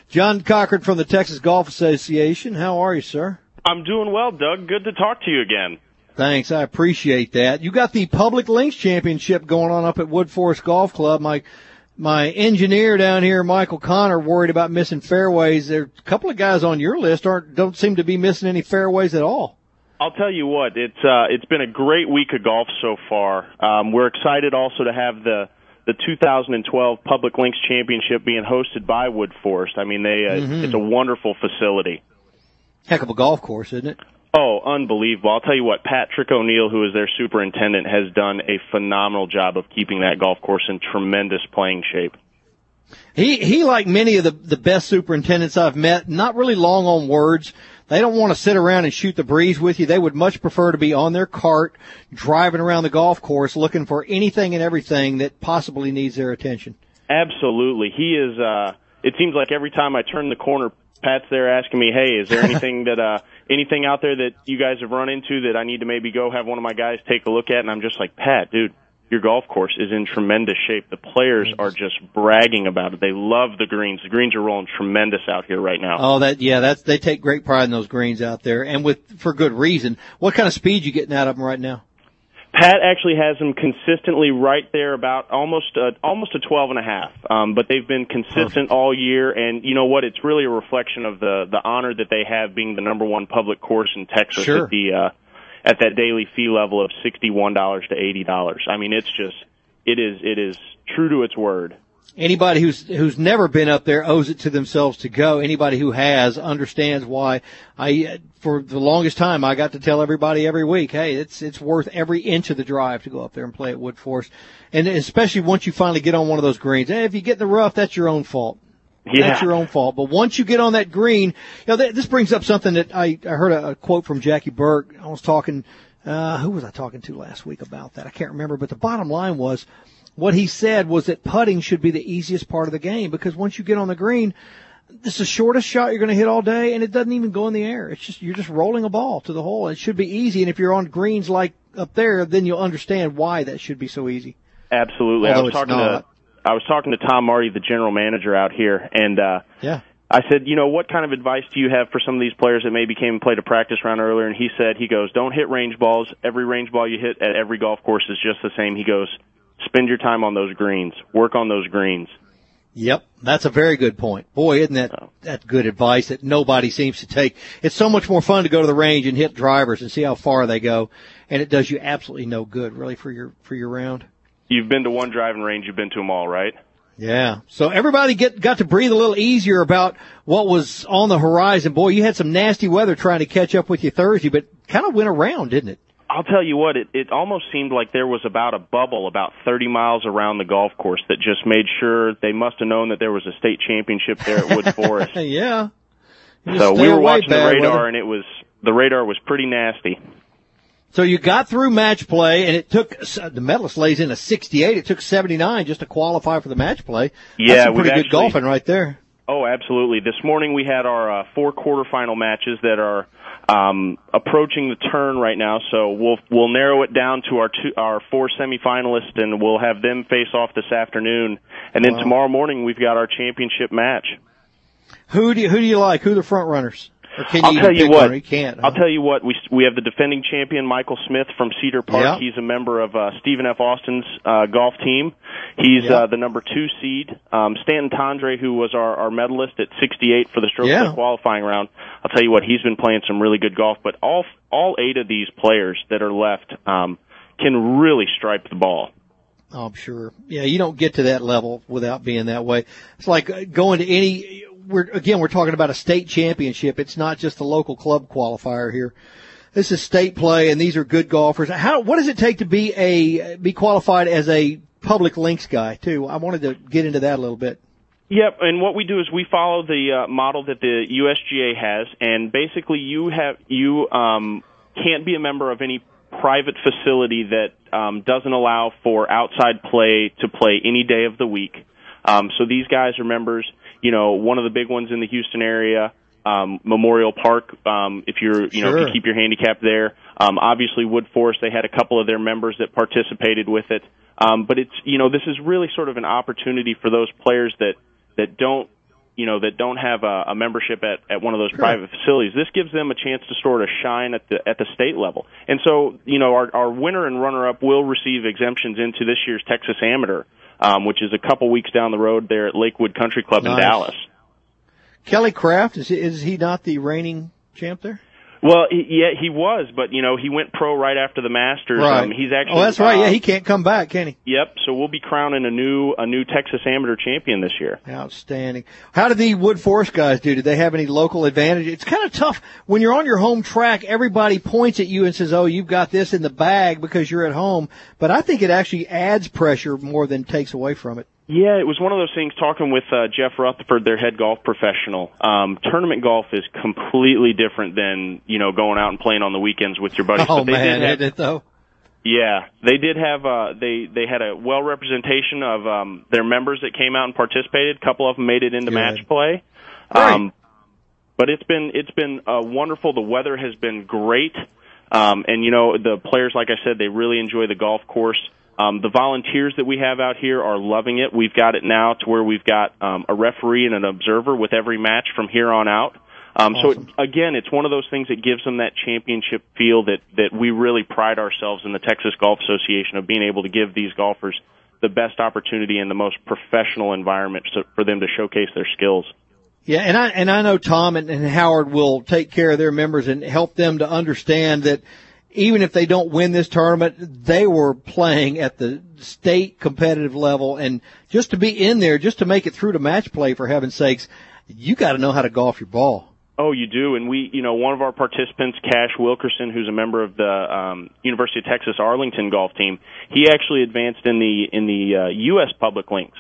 John Cochran from the Texas Golf Association. How are you, sir? I'm doing well, Doug. Good to talk to you again. Thanks. I appreciate that. You got the Public Links Championship going on up at Wood Forest Golf Club. My engineer down here, Michael Connor, worried about missing fairways. There are a couple of guys on your list don't seem to be missing any fairways at all. I'll tell you what, it's been a great week of golf so far. We're excited also to have the 2012 Public Links Championship being hosted by Wood Forest. I mean, it's a wonderful facility. Heck of a golf course, isn't it? Oh, unbelievable. I'll tell you what, Patrick O'Neill, who is their superintendent, has done a phenomenal job of keeping that golf course in tremendous playing shape. He like many of the best superintendents I've met, not really long on words. They don't want to sit around and shoot the breeze with you. They would much prefer to be on their cart, driving around the golf course, looking for anything and everything that possibly needs their attention. Absolutely. He is, it seems like every time I turn the corner, Pat's there asking me, hey, is there anything anything out there that you guys have run into that I need to maybe go have one of my guys take a look at? And I'm just like, Pat, dude, your golf course is in tremendous shape. The players are just bragging about it. They love the greens. The greens are rolling tremendous out here right now. Oh, they take great pride in those greens out there, and for good reason. What kind of speed you getting out of them right now? Pat actually has them consistently right there about almost a 12.5. But they've been consistent all year, and you know what? It's really a reflection of the honor that they have being the number one public course in Texas. Sure. At that daily fee level of $61 to $80. I mean, it is true to its word. Anybody who's never been up there owes it to themselves to go. Anybody who has understands why. For the longest time, I got to tell everybody every week, hey, it's worth every inch of the drive to go up there and play at Wood Forest. And especially once you finally get on one of those greens. Hey, if you get in the rough, that's your own fault. Yeah. That's your own fault. But once you get on that green, this brings up something that I heard a quote from Jackie Burke. I was talking, who was I talking to last week about that? I can't remember, but the bottom line was, what he said was that putting should be the easiest part of the game, because once you get on the green, this is the shortest shot you're going to hit all day, and it doesn't even go in the air. You're just rolling a ball to the hole. It should be easy, and if you're on greens like up there, then you'll understand why that should be so easy. Absolutely. I was talking to Tom Marty, the general manager out here, and I said, what kind of advice do you have for some of these players that maybe came and played a practice round earlier? And he goes, don't hit range balls. Every range ball you hit at every golf course is just the same. He goes, spend your time on those greens. Work on those greens. Yep, that's a very good point. Boy, isn't that good advice that nobody seems to take. It's so much more fun to go to the range and hit drivers and see how far they go, and it does you absolutely no good, really, for your round. You've been to one driving range, you've been to them all, right? Yeah. So everybody got to breathe a little easier about what was on the horizon. Boy, you had some nasty weather trying to catch up with you Thursday, but kind of went around, didn't it? I'll tell you what, it almost seemed like there was about a bubble about 30 miles around the golf course that just made sure they must have known that there was a state championship there at Wood Forest. Yeah. So we were watching the radar, and the radar was pretty nasty. So you got through match play, and it took, the medalist lays in a 68. It took 79 just to qualify for the match play. Yeah, that's some pretty good golfing right there. Oh, absolutely. This morning we had our 4 quarterfinal matches that are approaching the turn right now. So we'll narrow it down to our 4 semifinalists, and we'll have them face off this afternoon. And then tomorrow morning we've got our championship match. Who do you like? Who are the front runners? I'll tell you what. You can't, huh? I'll tell you what. We have the defending champion Michael Smith from Cedar Park. Yeah. He's a member of Stephen F. Austin's golf team. He's the number 2 seed. Stanton Tondre, who was our medalist at 68 for the stroke play qualifying round. I'll tell you what. He's been playing some really good golf. But all 8 of these players that are left can really stripe the ball. Oh, I'm sure. Yeah, you don't get to that level without being that way. It's like going to any. We're talking about a state championship. It's not just the local club qualifier here. This is state play, and these are good golfers. What does it take to be qualified as a public links guy too? I wanted to get into that a little bit. Yep, and what we do is we follow the model that the USGA has, and basically you can't be a member of any private facility that doesn't allow for outside play to play any day of the week. So these guys are members. One of the big ones in the Houston area, Memorial Park, if if you keep your handicap there. Obviously Wood Forest, they had a couple of their members that participated with it. But it's, this is really sort of an opportunity for those players that don't, that don't have a membership at one of those private facilities. This gives them a chance to sort of shine at the state level. And so, our winner and runner-up will receive exemptions into this year's Texas Amateur, which is a couple weeks down the road there at Lakewood Country Club in Dallas. Kelly Craft, is he not the reigning champ there? Well, he was, but he went pro right after the Masters. Right. He's actually. Oh, that's right. Yeah, he can't come back, can he? Yep. So we'll be crowning a new Texas Amateur champion this year. Outstanding. How did the Wood Forest guys do? Did they have any local advantage? It's kind of tough when you're on your home track. Everybody points at you and says, "Oh, you've got this in the bag because you're at home." But I think it actually adds pressure more than takes away from it. Yeah, it was one of those things, talking with Jeff Rutherford, their head golf professional. Tournament golf is completely different than, going out and playing on the weekends with your buddies. Oh, man, isn't it, though? Yeah, they did have, they had a well representation of their members that came out and participated. A couple of them made it into match play. But it's been wonderful. The weather has been great. And, the players, like I said, they really enjoy the golf course. The volunteers that we have out here are loving it. We've got it now to where we've got a referee and an observer with every match from here on out. Awesome. So, again, it's one of those things that gives them that championship feel that we really pride ourselves in the Texas Golf Association of being able to give these golfers the best opportunity and the most professional environment for them to showcase their skills. Yeah, and I know Tom and Howard will take care of their members and help them to understand that even if they don't win this tournament, they were playing at the state competitive level, and just to be in there, just to make it through to match play, for heaven's sakes, you got to know how to golf your ball. Oh, you do, and one of our participants, Cash Wilkerson, who's a member of the University of Texas Arlington golf team, he actually advanced in the U.S. public links.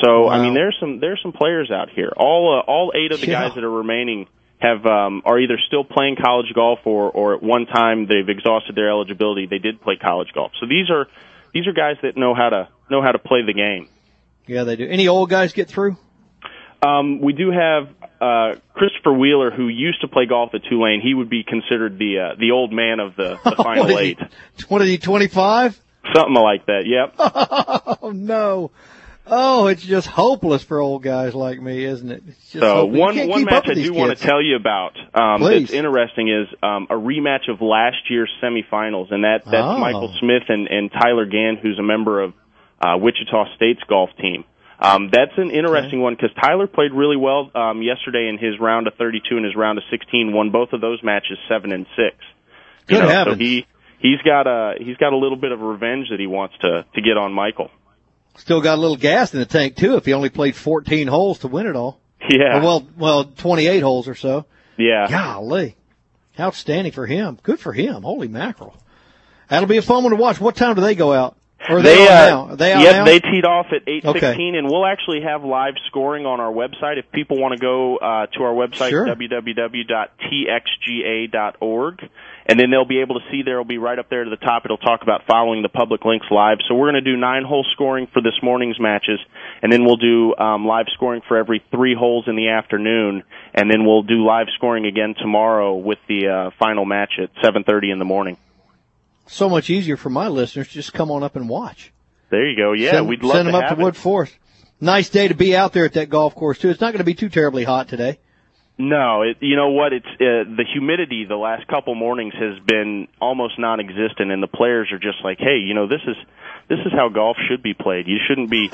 So, wow. I mean, there's some players out here. All 8 of the guys that are remaining are either still playing college golf or at one time they've exhausted their eligibility. They did play college golf. So these are guys that know how to play the game. Yeah, they do. Any old guys get through? We do have Christopher Wheeler, who used to play golf at Tulane. He would be considered the old man of the final 8. What is he, 25? Something like that. Yep. Oh no. Oh, it's just hopeless for old guys like me, isn't it? It's just so hopeless. one match I do want to tell you about that's interesting is a rematch of last year's semifinals, and that's Michael Smith and Tyler Gann, who's a member of Wichita State's golf team. That's an interesting one because Tyler played really well yesterday in his round of 32 and his round of 16. Won both of those matches 7-6. Good heavens. So he's got a little bit of revenge that he wants to get on Michael. Still got a little gas in the tank, too, if he only played 14 holes to win it all. Yeah. Well, 28 holes or so. Yeah. Golly. Outstanding for him. Good for him. Holy mackerel. That'll be a fun one to watch. What time do they go out? Or are they out now? Are they out now? They teed off at 8:16, and we'll actually have live scoring on our website. If people want to go to our website, www.txga.org, and then they'll be able to see there will be right up there to the top. It'll talk about following the public links live. So we're going to do 9-hole scoring for this morning's matches, and then we'll do live scoring for every 3 holes in the afternoon, and then we'll do live scoring again tomorrow with the final match at 7:30 in the morning. So much easier for my listeners to just come on up and watch. There you go. Yeah, we'd love to send them up to Wood Forest. Nice day to be out there at that golf course, too. It's not going to be too terribly hot today. No, you know what? It's the humidity the last couple mornings has been almost non-existent, and the players are just like, hey, this is how golf should be played. You shouldn't be,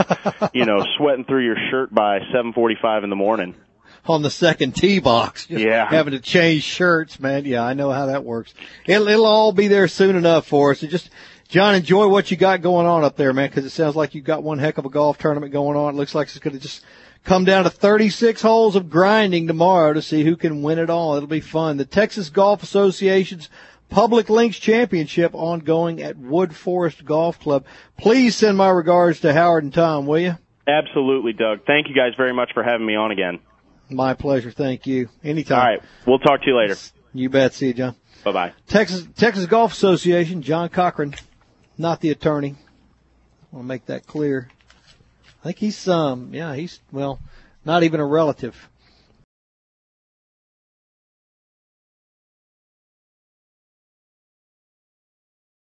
sweating through your shirt by 7:45 in the morning. On the second tee box. Having to change shirts, man. Yeah, I know how that works. It'll all be there soon enough for us. Just, John, enjoy what you got going on up there, man, because it sounds like you've got one heck of a golf tournament going on. It looks like it's going to just come down to 36 holes of grinding tomorrow to see who can win it all. It'll be fun. The Texas Golf Association's Public Links Championship ongoing at Wood Forest Golf Club. Please send my regards to Howard and Tom, will you? Absolutely, Doug. Thank you guys very much for having me on again. My pleasure. Thank you. Anytime. All right. We'll talk to you later. You bet. See you, John. Bye-bye. Texas Golf Association, John Cochran, not the attorney. I want to make that clear. I think he's not even a relative.